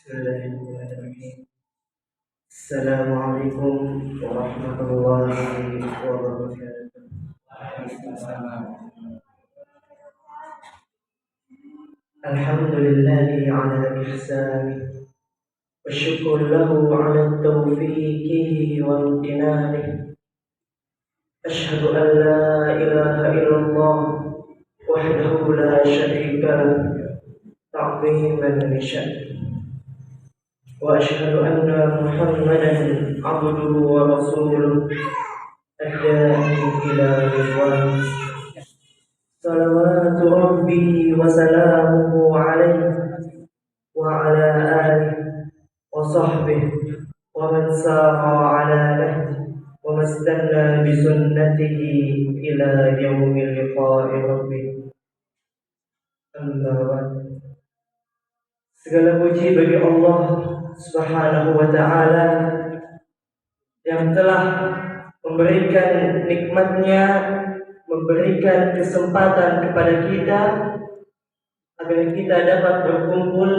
Bismillahirrahmanirrahim. Assalamualaikum warahmatullahi wabarakatuh. Alhamdulillahi ala ihsani wa syukur lahu ala taufiqihi wa amtinani. Ashhadu an la ilaha illallah wahdahu la syarika lahu ta'ziman li sya'nihi. وأشهد أن محمدا عبده ورسوله الداعي إلى رضوانه صلوات ربي وسلامه عليه وعلى آله وصحبه ومن سار على نهجه وما استنى بسنته إلى يوم لقاء ربه. أما بعد. Segala puji bagi Allah Subhanahu wa ta'ala yang telah memberikan nikmatnya, memberikan kesempatan kepada kita agar kita dapat berkumpul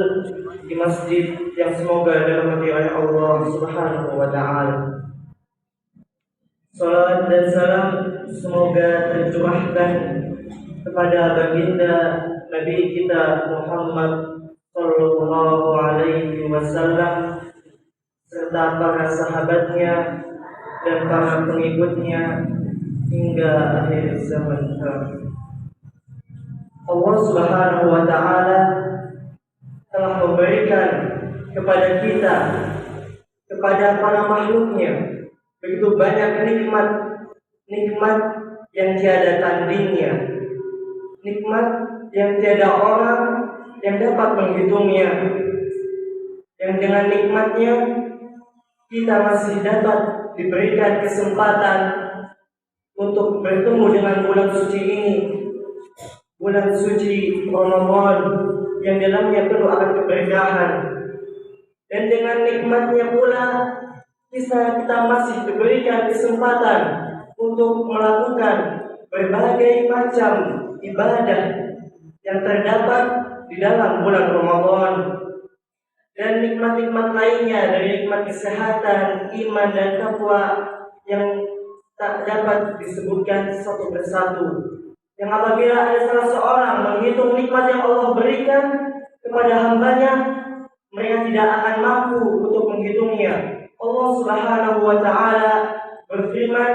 di masjid yang semoga dirahmati oleh Allah Subhanahu wa ta'ala. Salawat dan salam semoga tercurahkan kepada baginda Nabi kita Muhammad Sallallahu alaihi wasallam serta para sahabatnya dan para pengikutnya hingga akhir zaman. Allah Subhanahu wa ta'ala telah memberikan kepada kita, kepada para makhluknya, begitu banyak nikmat yang tiada tandingnya, nikmat yang tiada orang yang dapat menghitungnya, yang dengan nikmatnya kita masih dapat diberikan kesempatan untuk bertemu dengan bulan suci ini, bulan suci Ramadan yang dalamnya penuh akan keberkahan. Dan dengan nikmatnya pula kita masih diberikan kesempatan untuk melakukan berbagai macam ibadah yang terdapat di dalam bulan Ramadan, dan nikmat-nikmat lainnya dari nikmat kesehatan, iman dan takwa yang tak dapat disebutkan satu persatu. Yang apabila ada salah seorang menghitung nikmat yang Allah berikan kepada hambanya, mereka tidak akan mampu untuk menghitungnya. Allah Subhanahu wa ta'ala berfirman,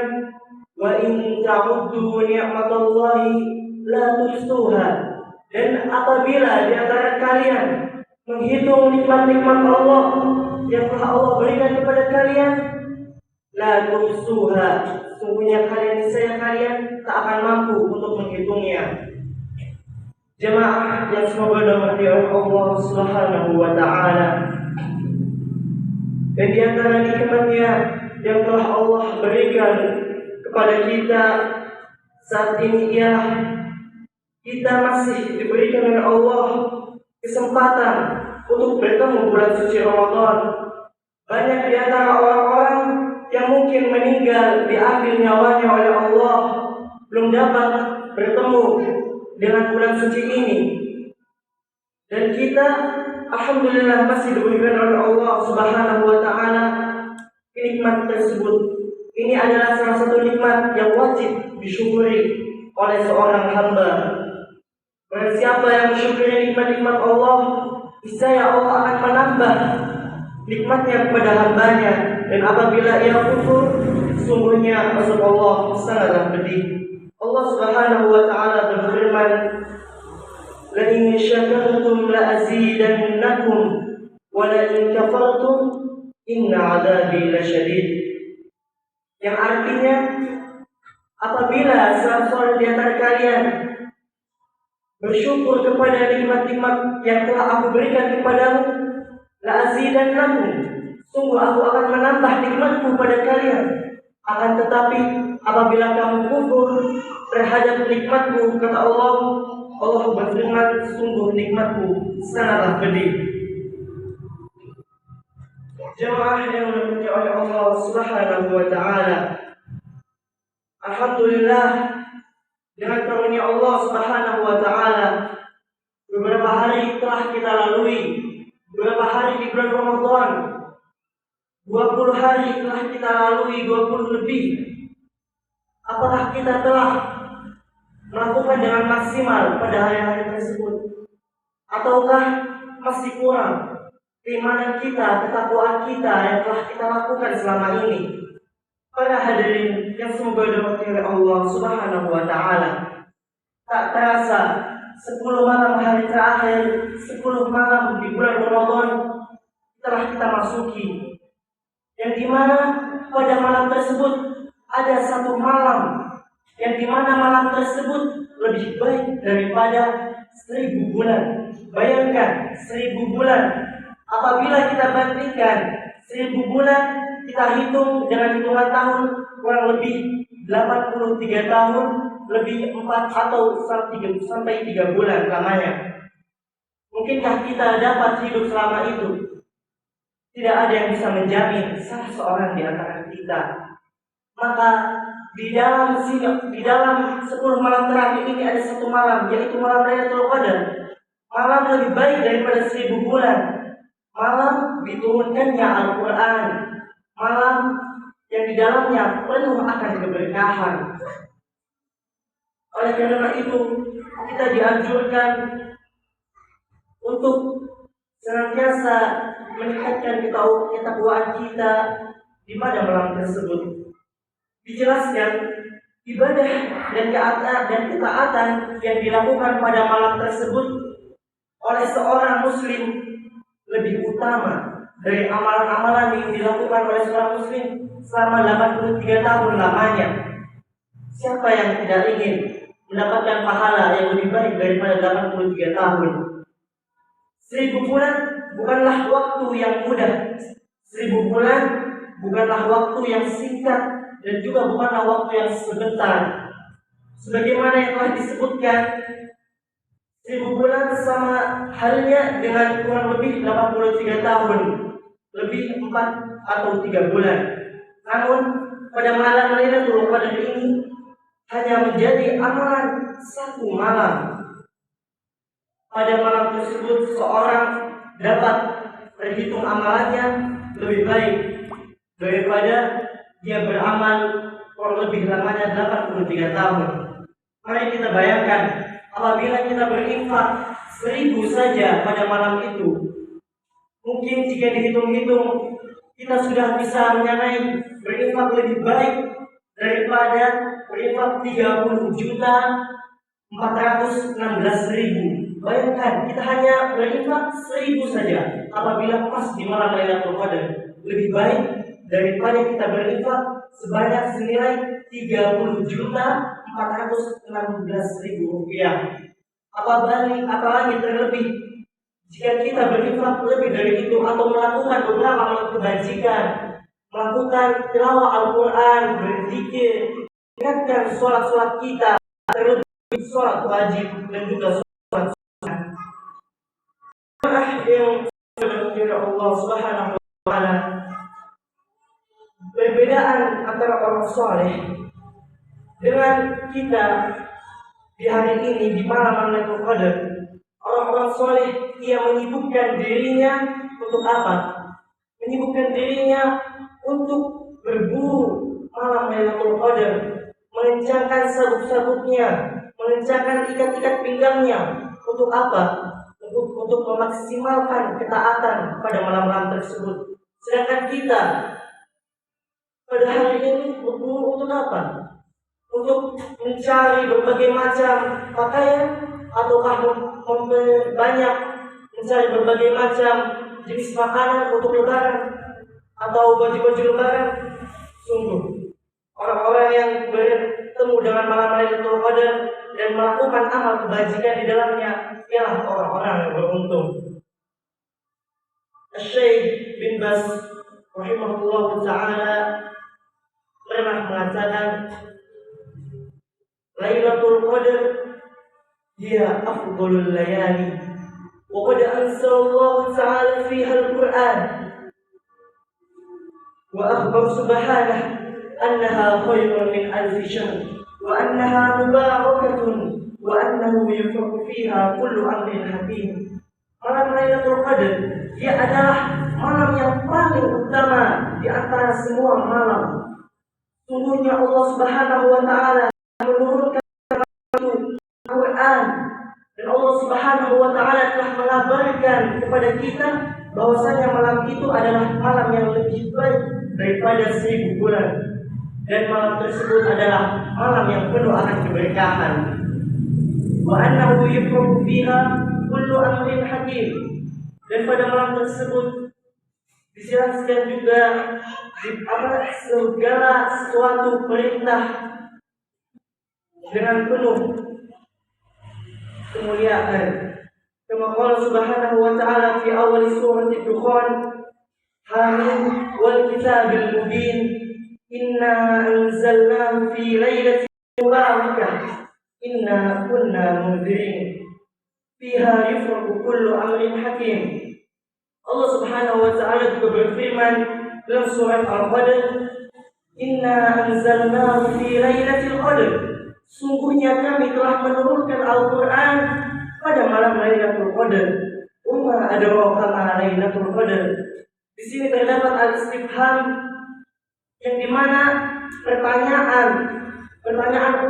"Wa in ta'uddu ni'matallahi la tuhsuha." Dan apabila di antara kalian menghitung nikmat-nikmat Allah yang telah Allah berikan kepada kalian, la tuhsuha, sungguhnya kalian tak akan mampu untuk menghitungnya. Jemaah yang semoga dirahmati oleh Allah Subhanahu wa ta'ala, dan di antara nikmatnya yang telah Allah berikan kepada kita saat ini ialah kita masih diberikan oleh Allah kesempatan untuk bertemu bulan suci Ramadan. Banyak di antara orang-orang yang mungkin meninggal diambil nyawanya oleh Allah belum dapat bertemu dengan bulan suci ini. Dan kita alhamdulillah masih diberikan oleh Allah Subhanahu wa ta'ala nikmat tersebut. Ini adalah salah satu nikmat yang wajib disyukuri oleh seorang hamba. Barang siapa yang mensyukuri nikmat-nikmat Allah, niscaya Allah akan menambah nikmatnya kepada hambanya. Dan apabila ia kufur, sungguhnya azab Allah sangatlah pedih. Allah Subhanahu wa ta'ala berfirman, "La in syakartum la azidannakum wa la in kafartum inna 'adzabi lasyadid." Yang artinya, apabila salah seorang di antara kalian bersyukur kepada nikmat-nikmat yang telah aku berikan kepadamu, la azidannakum, sungguh aku akan menambah nikmatku pada kalian. Akan tetapi apabila kamu kufur terhadap nikmatku, kata Allah, Allah berfirman, sungguh nikmatku sangatlah pedih. Jemaah yang dimuliakan oleh Allah Subhanahu wa ta'ala, alhamdulillah, dengan karunia Allah Subhanahu wa ta'ala, beberapa hari telah kita lalui Beberapa hari di bulan Ramadan, 20 hari telah kita lalui, 20 lebih. Apakah kita telah melakukan dengan maksimal pada hari-hari tersebut? Ataukah masih kurang keimanan kita, ketakwaan kita yang telah kita lakukan selama ini? Para hadirin yang semoga dirahmati oleh Allah Subhanahu wa taala. Tak terasa 10 malam hari terakhir, 10 malam di bulan Ramadan telah kita masuki, yang dimana pada malam tersebut ada satu malam yang dimana malam tersebut lebih baik daripada 1000 bulan. Bayangkan 1000 bulan, apabila kita bandingkan 1000 bulan, kita hitung dengan hitungan tahun, kurang lebih 83 tahun, lebih 4 atau sampai 3 bulan lamanya. Mungkinkah kita dapat hidup selama itu? Tidak ada yang bisa menjamin salah seorang di antara kita. Maka di dalam 10 malam terakhir ini ada satu malam, yaitu malam Lailatul Qadar. Malam lebih baik daripada 1000 bulan. Malam diturunkannya Al-Quran. Malam yang di dalamnya penuh akan keberkahan. Oleh karena itu, kita dianjurkan untuk senantiasa meningkatkan ketakwaan kita di pada malam tersebut. Dijelaskan ibadah dan ketaatan yang dilakukan pada malam tersebut oleh seorang muslim lebih utama dari amalan-amalan yang dilakukan oleh seorang muslim selama 83 tahun lamanya. Siapa yang tidak ingin mendapatkan pahala yang lebih baik daripada 83 tahun? 1000 bulan bukanlah waktu yang mudah. 1000 bulan bukanlah waktu yang singkat dan juga bukanlah waktu yang sebentar. Sebagaimana yang telah disebutkan, 1000 bulan sama halnya dengan kurang lebih 83 tahun, lebih 4 atau 3 bulan. Namun pada malam Lailatul Qadar ini hanya menjadi amalan satu malam. Pada malam tersebut seorang dapat terhitung amalannya lebih baik daripada dia beramal kurang lebih lamanya 83 tahun. Mari kita bayangkan, apabila kita berinfak 1000 saja pada malam itu, mungkin jika dihitung-hitung kita sudah bisa menyenai berinfak lebih baik daripada berinfak 30.416.000. Bayangkan, kita hanya berinfak 1000 saja apabila pas di malam Lailatul Qadar, lebih baik daripada kita berinfak sebanyak senilai 30.416.000 rupiah. Apalagi terlebih jika kita berinfak lebih dari itu atau melakukan beberapa amal kebajikan, melakukan tilawah Al-Quran, berzikir, ingatkan sholat-sholat kita, terlebih sholat wajib dan juga sholat sunnah. Yang dimuliakan Allah Subhanahu wa taala, perbedaan antara orang soleh dengan kita di hari ini di malam Lailatul Qadar. Orang-orang soleh, ia menyibukkan dirinya untuk apa? Menyibukkan dirinya untuk berburu malam Lailatul Qadar, mengencangkan sabuk-sabuknya, mengencangkan ikat-ikat pinggangnya. Untuk apa? Untuk memaksimalkan ketaatan pada malam-malam tersebut. Sedangkan kita pada hari ini berburu untuk apa? Untuk mencari berbagai macam pakaian, ataukah banyak mencari berbagai macam jenis makanan untuk lebaran atau baju-baju lebaran? Sungguh, orang-orang yang bertemu dengan malam Lailatul Qadar dan melakukan amal kebajikan di dalamnya ialah orang-orang yang beruntung. Syekh bin Baz rahimahullah ta'ala pernah mengatakan, Lailatul Qadar hiya afdalul layali wa qad anzalallahu ta'ala fiha al-Qur'an wa akhbar subhanahu annaha khairun min alfi shahr wa annaha mubarakatun wa annahu yufraku fiha kullu amrin hakim. Malam Lailatul Qadar Dia adalah malam yang paling utama di antara semua malam. Sungguhnya Allah Subhanahu wa taala menurunkan Al-Quran, dan Allah Subhanahu wa taala telah mengabarkan kepada kita bahwasanya malam itu adalah malam yang lebih baik daripada 1000 bulan. Dan malam tersebut adalah malam yang penuh akan keberkahan. Wa annahu yufrahu fiha kullu amrin hakim. Dan pada malam tersebut dijelaskan juga segala sesuatu perintah dengan penuh kemuliaan. Kama qala subhanahu wa ta'ala fi awal surah Ad-Dukhan, Hamim wal kitabil mubin, inna anzalnahu fi lailatin mubarakah, inna kunna munzirin, fiha yufraqu kullu amrin hakim. Allah Subhanahu wa ta'ala juga berfirman dalam surat Al-Qadr, inna anzalnahu fi lailatul qadr, sungguhnya kami telah menurunkan Al-Quran pada malam Lailatul Qadar. Wa adraka ma Lailatul Qadar. Di sini terdapat al-istifham, yang dimana pertanyaan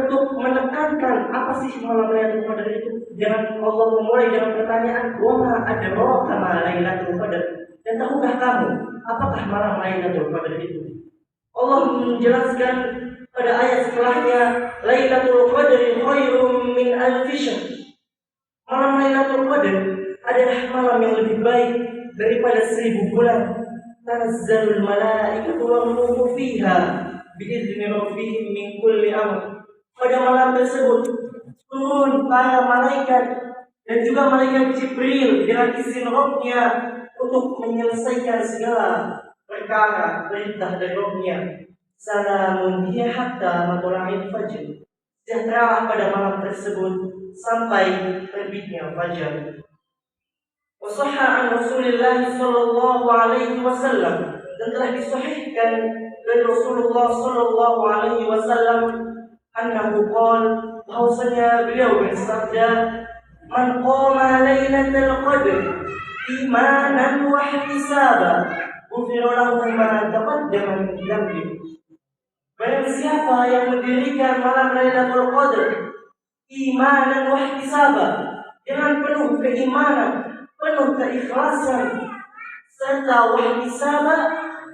untuk menekankan apa sih malam Lailatul Qadar itu. Jangan Allah memulai dengan pertanyaan wa adraka ma Lailatul Qadar. Dan tahukah kamu apakah malam Lailatul Qadar itu? Allah menjelaskan pada ayat setelahnya, Lailatul Qadri khairum min alfi syahr. Malam Lailatul Qadar adalah malam yang lebih baik daripada 1000 bulan. Tanazzalul malaikatu war ruhu fiha bi'izni rabbihim min kulli amr. Pada malam tersebut turun para malaikat dan juga malaikat Jibril dengan izin Rabb-Nya untuk menyelesaikan segala perkara perintah dari Rabb-Nya. Salamun hiya hatta matla'il fajr. Sejahtera pada malam tersebut sampai terbitnya fajar. Wa sahha an Rasulillah sallallahu alaihi wasallam, dan telah disahihkan dari Rasulullah sallallahu alaihi wasallam annahu qala, bahwasanya beliau bersabda, man qama lailatul qadr imanan wa ihtisaban ghufira lahu ma taqaddama min dhanbihi. Barang siapa yang mendirikan malam Lailatul Qadar imanan wa ihtisaban, dengan penuh keimanan, penuh keikhlasan, serta wa ihtisaban,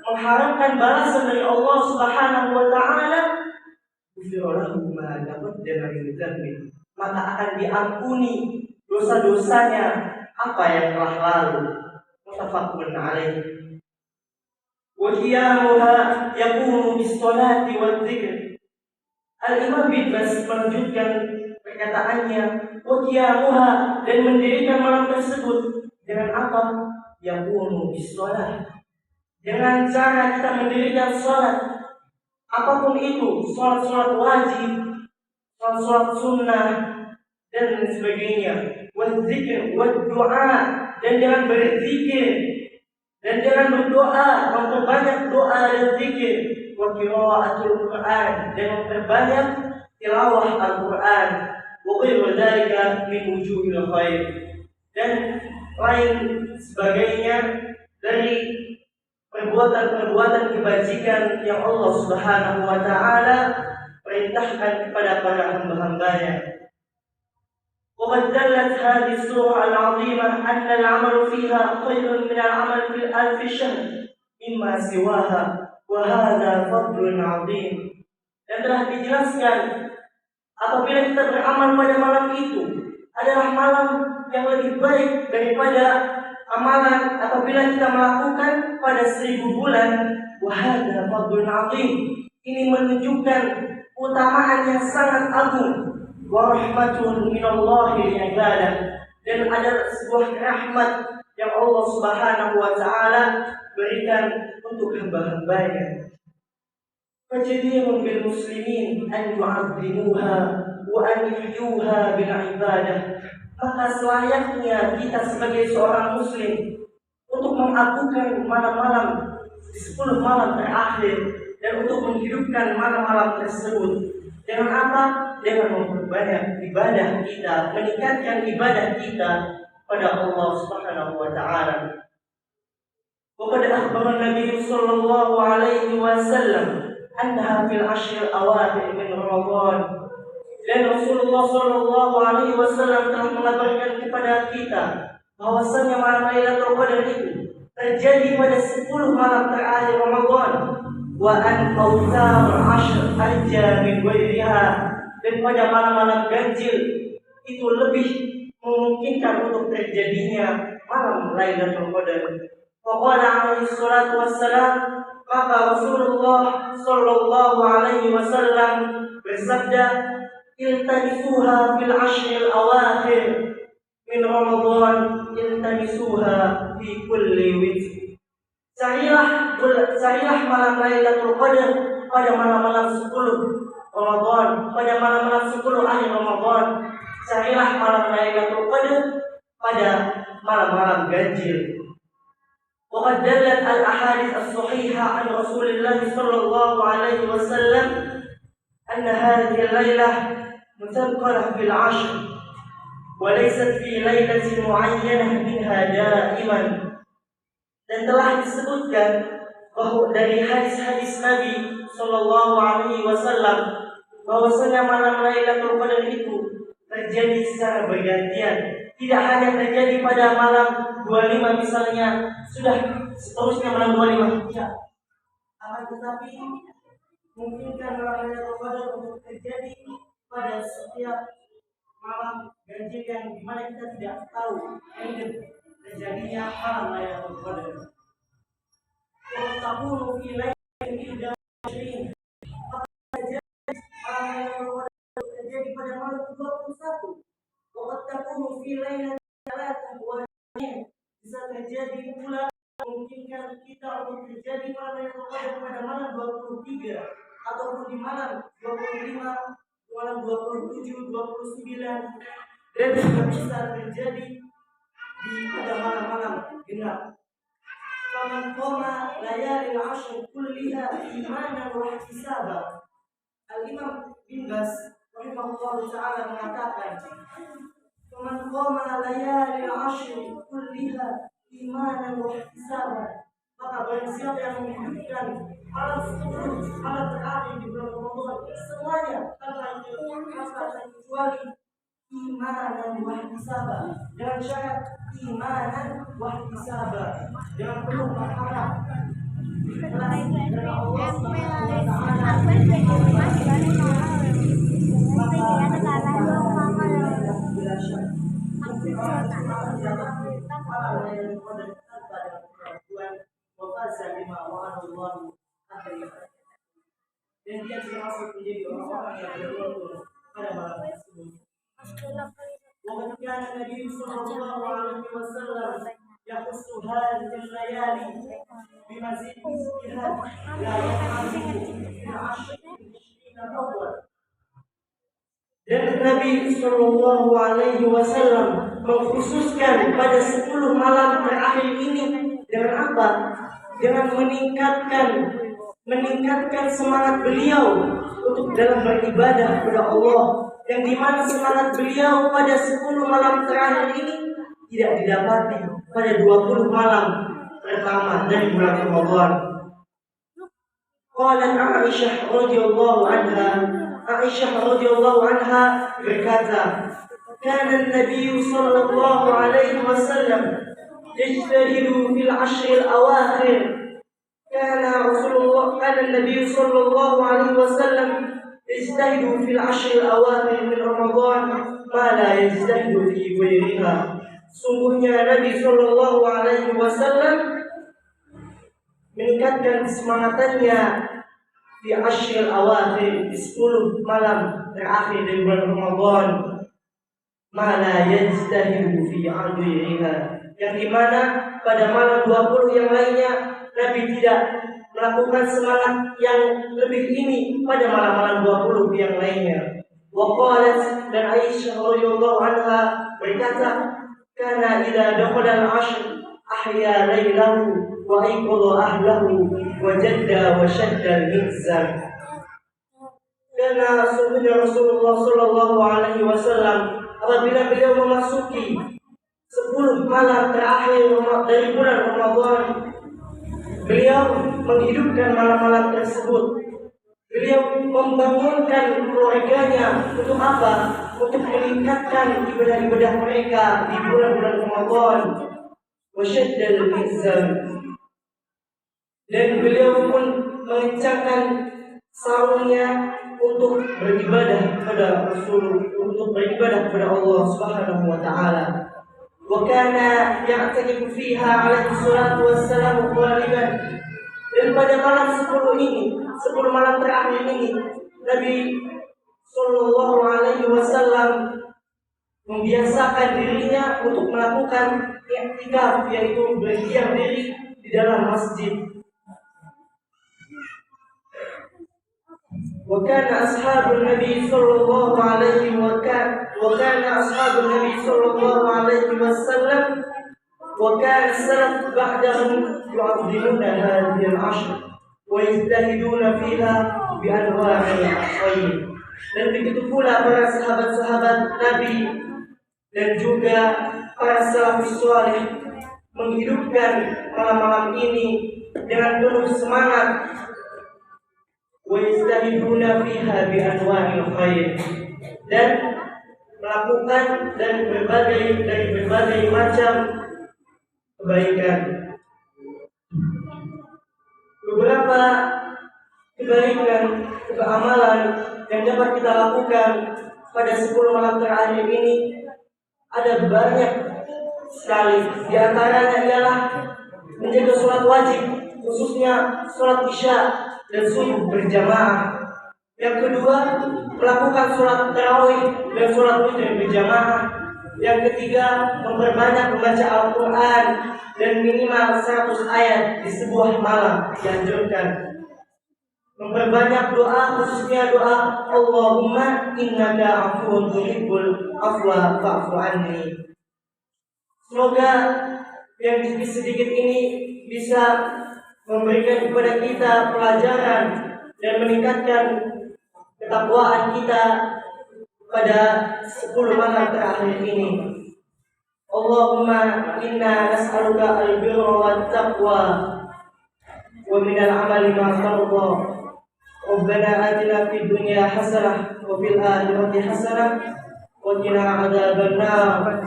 mengharapkan balasan dari Allah Subhanahu wa taala, ghufira lahu ma taqaddama min dhanbihi, maka akan diampuni dosa-dosanya apa yang telah lalu. Muttafaqun alaih. Wa qiyamuha yakunu bis-sholati wadz-dzikr. Al-Imam bin Baz melanjutkan perkataannya, wa qiyamuha, dan mendirikan malam tersebut dengan apa? Yakunu bis-sholat, dengan cara kita mendirikan sholat, apapun itu, sholat wajib, sholat sunnah, dan sebagainya. Wadz-dzikr wad-du'a, dan dengan berzikir dan dengan berdoa, memperbanyak doa dan zikir. Wa qira'atul Qur'an, dan memperbanyak tilawah Al-Quran. Wa ghairu dzalika min wujuhil khair, dan lain sebagainya dari perbuatan-perbuatan kebajikan yang Allah Subhanahu wa taala perintahkan kepada para hamba-hambanya. وقد دلت هذه السورة العظيمة أن العمل فيها خير من العمل في ألف شهر مما سواها وهذا فضل عظيم. Dan telah dijelaskan apabila kita beramal pada malam itu adalah malam yang lebih baik daripada amalan apabila kita melakukan pada 1000 bulan. Wahada fadlun azim. Ini menunjukkan keutamaan yang sangat agung. Wa rahmatun minallahi li'ibadah, dan ada sebuah rahmat yang Allah Subhanahu wa taala berikan untuk hamba-hambanya. Fajadirun bil muslimin an yu'azzimuha wa an yuhyuha bil ibadah. Maka selayaknya kita sebagai seorang muslim untuk mengakukan malam-malam di 10 malam terakhir, dan untuk menghidupkan malam-malam tersebut. Dengan apa? Dengan memperbanyak ibadah kita, meningkatkan ibadah kita pada Allah Subhanahu wa taala. وقد أخبر النبي صلى الله عليه وسلم أنها في العشر الأواخر من رمضان. Dan Rasulullah Shallallahu Alaihi Wasallam telah mengabarkan kepada kita bahwasanya malam Lailatul Qadar itu terjadi pada 10 malam terakhir Ramadan. Wa an awtar ashr arja min ghairiha, dan pada malam-malam ganjil itu lebih memungkinkan untuk terjadinya malam Lailatul Qadar. Faqala alaihi salatu wassalam, maka Rasulullah Shallallahu Alaihi Wasallam bersabda, iltamisuha fil ashril awakhir min Ramadan, iltamisuha fi kulli witr. Carilah malam Lailatul Qadar pada malam-malam 10 Ramadan, pada malam-malam 10 akhir Ramadan. Carilah malam Lailatul Qadar pada malam-malam ganjil. وقد دلت الأحاديث الصحيحة عن رسول الله صلى الله عليه وسلم أن هذه الليلة مثقلة في العشر وليست في ليلة معينة منها دائما. Dan telah disebutkan bahwa dari hadis-hadis Nabi Sallallahu Alaihi Wasallam bahwasanya malam Lailatul Qadar itu terjadi secara bergantian. Tidak hanya terjadi pada malam 25 misalnya, sudah seterusnya malam 25 tidak. Akan tetapi mungkinkan malam Lailatul Qadar untuk terjadi pada setiap malam ganjil yang dimana kita tidak tahu terjadinya malam Lailatul Qadar. Takunu fi lailatin ihda ashrin. Malam Lailatul Qadar terjadi pada malam 21. Wa takunu fi lailatin thalathah wa bisa terjadi pula memungkinkan kita untuk terjadi malam Lailatul Qadar pada malam 23 ataupun di malam 25, malam 27, 29, dan juga bisa terjadi di pada malam-malam genap. Faman qama layalil ashr kulliha imanan wa ihtisaban. Al-Imam bin Baz rahimahullah ta'ala mengatakan, faman qama layalil ashr kulliha imanan wa ihtisaban, maka barang siapa yang menghidupkan malam 10 malam terakhir di bulan Ramadan semuanya tanpa kecuali imanan wa ihtisaban, dengan syarat imanan wa ihtisaban, dengan penuh berharap ikhlas dari Allah Subhanahu wa taala. Dan dia termasuk menjadi orang-orang yang beruntung pada malam tersebut. Wa kana Nabi sallallahu alaihi wasallam yaqussu hadhihi al-layali bimazid ijtihad la ya'lamu bil ashrin al-awwal. Dan Nabi sallallahu alaihi wasallam mengkhususkan pada 10 malam terakhir ini dengan apa? Dengan meningkatkan semangat beliau untuk dalam beribadah kepada Allah, yang dimana semangat beliau pada 10 malam terakhir ini tidak didapati pada 20 malam pertama dari bulan Ramadan. Qalat Aisyah radhiyallahu anha berkata, kana an-nabiy sallallahu alaihi wasallam yajtahidu fil ashr al-awakhir. كان النبي صلى الله عليه وسلم يجتهد في العشر الأواخر من رمضان ما لا يجتهد في غيرها. Sungguhnya Nabi Shallallahu Alaihi Wasallam meningkatkan semangatannya di ashril awakhir, di 10 malam terakhir dari bulan Ramadan, ma la yajtahidu fi ghayriha, yang dimana pada malam 20 yang lainnya Nabi tidak melakukan semangat yang lebih ini pada malam-malam 20 yang lainnya. Wa qalat, dan Aisyah radhiyallahu anha berkata, kana idza dakhala al-ashr ahya laylahu wa ayqadha ahlahu wa jadda wa shadda al-mizan. Karena sungguhnya Rasulullah sallallahu alaihi wasallam apabila beliau memasuki 10 malam terakhir dari bulan Ramadan, Beliau menghidupkan malam-malam tersebut. Beliau membangunkan keluarganya untuk apa? Untuk meningkatkan ibadah-ibadah mereka di bulan-bulan Ramadan. Wasyaddal mizan. Dan beliau pun mengencangkan sarungnya untuk beribadah kepada Rasul, untuk beribadah kepada Allah Subhanahu wa taala. Wa kana ya'takifu fiha alaihi salatu wassalam ghaliban. Dan pada malam 10 ini, 10 malam terakhir ini, Nabi Sallallahu Alaihi Wasallam membiasakan dirinya untuk melakukan i'tikaf, yaitu berdiam diri di dalam masjid. وكان أصحاب النبي صلى الله عليه وسلم وكان السلف بعدهم يعظمون هذه العشر ويجتهدون فيها بأنواع الخير. Dan begitu pula para sahabat-sahabat Nabi dan juga para salafus saleh menghidupkan malam-malam ini dengan penuh semangat. وَيَسْتَهِدُونَ فِيهَا بِأَنْوَاعِ الْخَيْرِ, dan melakukan dari berbagai macam kebaikan. Beberapa kebaikan, keamalan yang dapat kita lakukan pada 10 malam terakhir ini ada banyak sekali. Di antaranya ialah menjaga sholat wajib, khususnya sholat isya dan subuh berjamaah. Yang kedua, melakukan sholat tarawih dan sholat witir berjamaah. Yang ketiga, memperbanyak membaca Al-Quran dan minimal 100 ayat di sebuah malam dianjurkan. Memperbanyak doa, khususnya doa Allahumma innaka afuwun tuhibbul afwa fa'fu anni. Semoga yang sedikit ini bisa memberikan kepada kita pelajaran dan meningkatkan ketakwaan kita pada 10 malam terakhir ini. Allahumma inna nas'aluka al-birra wat taqwa wa minal amali ma tarda. Rabbana atina fid dunya hasanah wa fil akhirati hasanah wa qina adzabannar.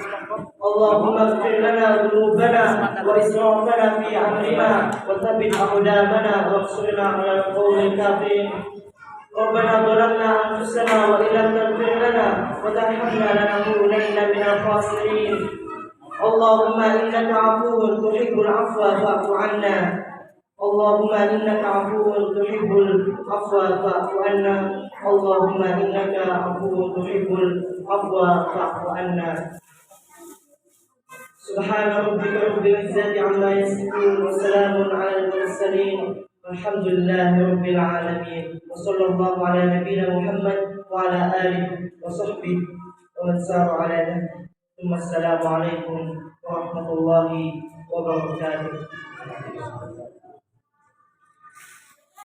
Allahumma ighfir lana dhunubana wa israfana fi amrina wa thabbit aqdamana wa ansurna 'alal qawmil kafirin. Rabbana zalamna anfusana wa illam taghfir lana wa tarhamna lanakunanna minal khasirin. Allahumma innaka 'afuwwun tuhibbul 'afwa fa'fu 'anna. Allahumma innaka 'afuwwun tuhibbul 'afwa fa'fu 'anna. Allahumma innaka 'afuwwun tuhibbul 'afwa fa'fu 'anna. Subhana rabbika rabbil izzati 'amma yasifun wa salamun 'alal mursalin. Alhamdulillahi rabbil alamin. Wa sallallahu ala nabiyyina Muhammad wa ala alihi wa sahbihi wa man sara 'ala nahjihi. Assalamualaikum warahmatullahi wabarakatuh.